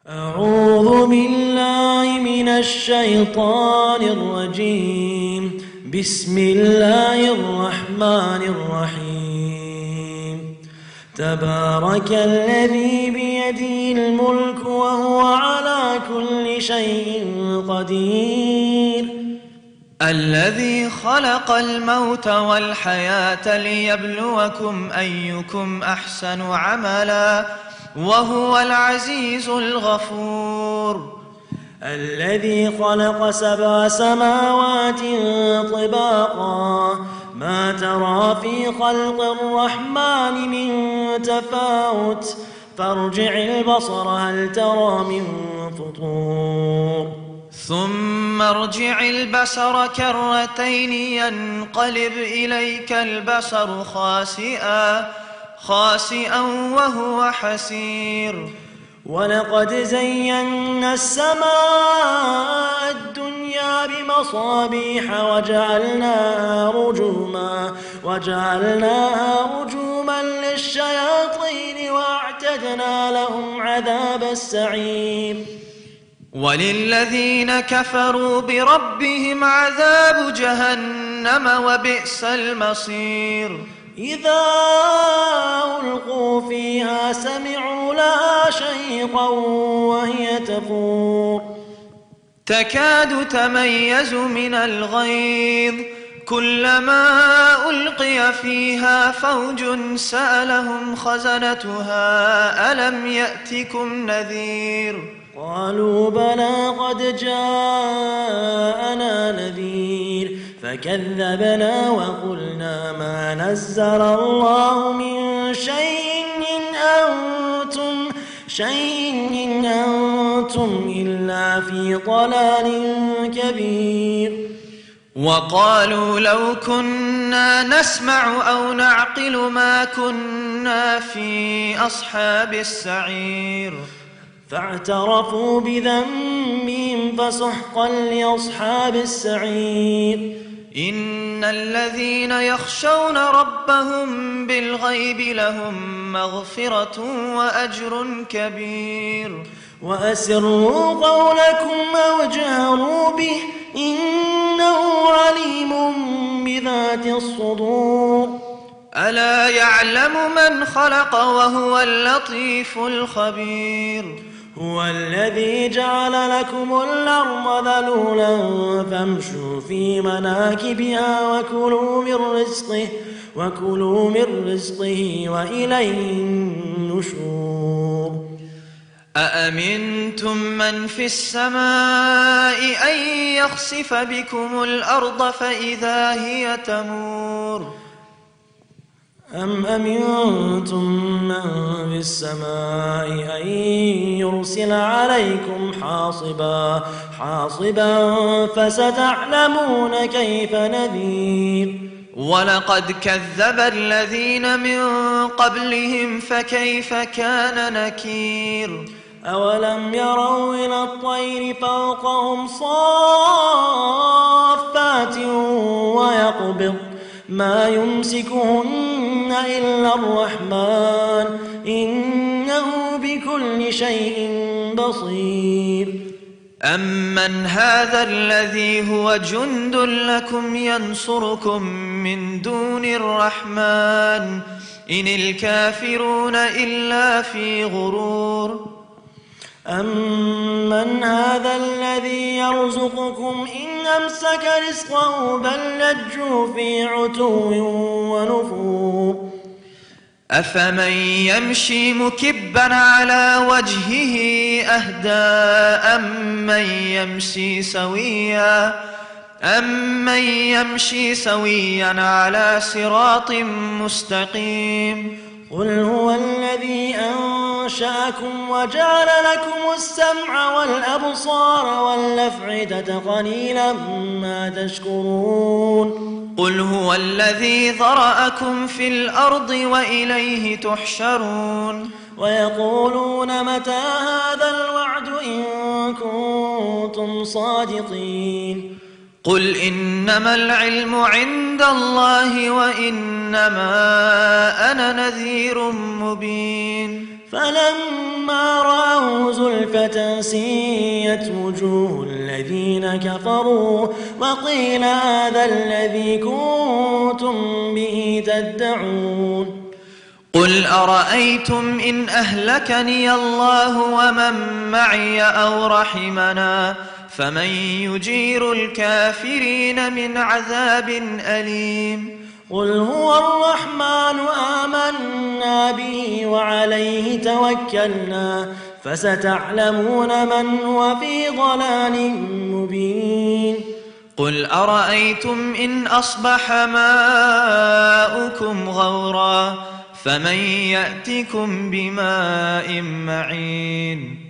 أعوذ بالله من الشيطان الرجيم. بسم الله الرحمن الرحيم. تبارك الذي بيده الملك وهو على كل شيء قدير. الذي خلق الموت والحياة ليبلوكم أيكم أحسن عملا وهو العزيز الغفور. الذي خلق 7 سماوات طباقا ما ترى في خلق الرحمن من تفاوت فارجع البصر هل ترى من فطور. ثم ارجع البصر كرتين ينقلب إليك البصر خاسئا وهو حسير. ولقد زينا السماء الدنيا بمصابيح وجعلناها رجوما للشياطين واعتدنا لهم عذاب السعير. وللذين كفروا بربهم عذاب جهنم وبئس المصير. إذا ألقوا فيها سمعوا لها شهيقا وهي تفور تكاد تميز من الغيظ كلما ألقي فيها فوج سألهم خزنتها ألم يأتكم نذير. قالوا بلى قد جاءنا نذير فكذبنا وقلنا ما نزل الله من شيء إن أنتم إلا في ضلال كبير. وقالوا لو كنا نسمع أو نعقل ما كنا في أصحاب السعير. فاعترفوا بذنبهم فسحقا لأصحاب السعير. إن الذين يخشون ربهم بالغيب لهم مغفرة وأجر كبير. وأسروا قولكم أو اجهروا به إنه عليم بذات الصدور. ألا يعلم من خلق وهو اللطيف الخبير. هو الذي جعل لكم الأرض ذلولا فامشوا في مناكبها وكلوا من رزقه وإليه النشور. أأمنتم من في السماء أن يخسف بكم الأرض فإذا هي تمور. أم أمنتم من في السماء أن يرسل عليكم حاصبا فستعلمون كيف نذير. ولقد كذب الذين من قبلهم فكيف كان نكير. أولم يروا إلى الطير فوقهم صافات ويقبض ما يمسكهن إلا الرحمن إنه بكل شيء بصير. أمن هذا الذي هو جند لكم ينصركم من دون الرحمن إن الكافرون إلا في غرور. أمن هذا الذي يرزقكم إن أمسك رزقه بل لجوا في عتو ونفور. أفمن يمشي مكبا على وجهه أهدى أمن يمشي سويا على صراط مستقيم. قل هو الذي أنشأكم وجعل لكم السمع والأبصار والأفئدة قليلا ما تشكرون. قل هو الذي ذرأكم في الأرض وإليه تحشرون. ويقولون متى هذا الوعد إن كنتم صادقين. قل إنما العلم عند الله وإنما أنا نذير مبين. فلما فلما رأوا زلفة سيئت وجوه الذين كفروا وقيل هذا الذي كنتم به تدعون قل أرأيتم إن أهلكني الله ومن معي أو رحمنا فمن يجير الكافرين من عذاب أليم قل هو الرحمن آمنا به وعليه توكلنا فستعلمون من هو في ضلال مبين قل أرأيتم إن أصبح ماؤكم غورا فمن يأتكم بماء معين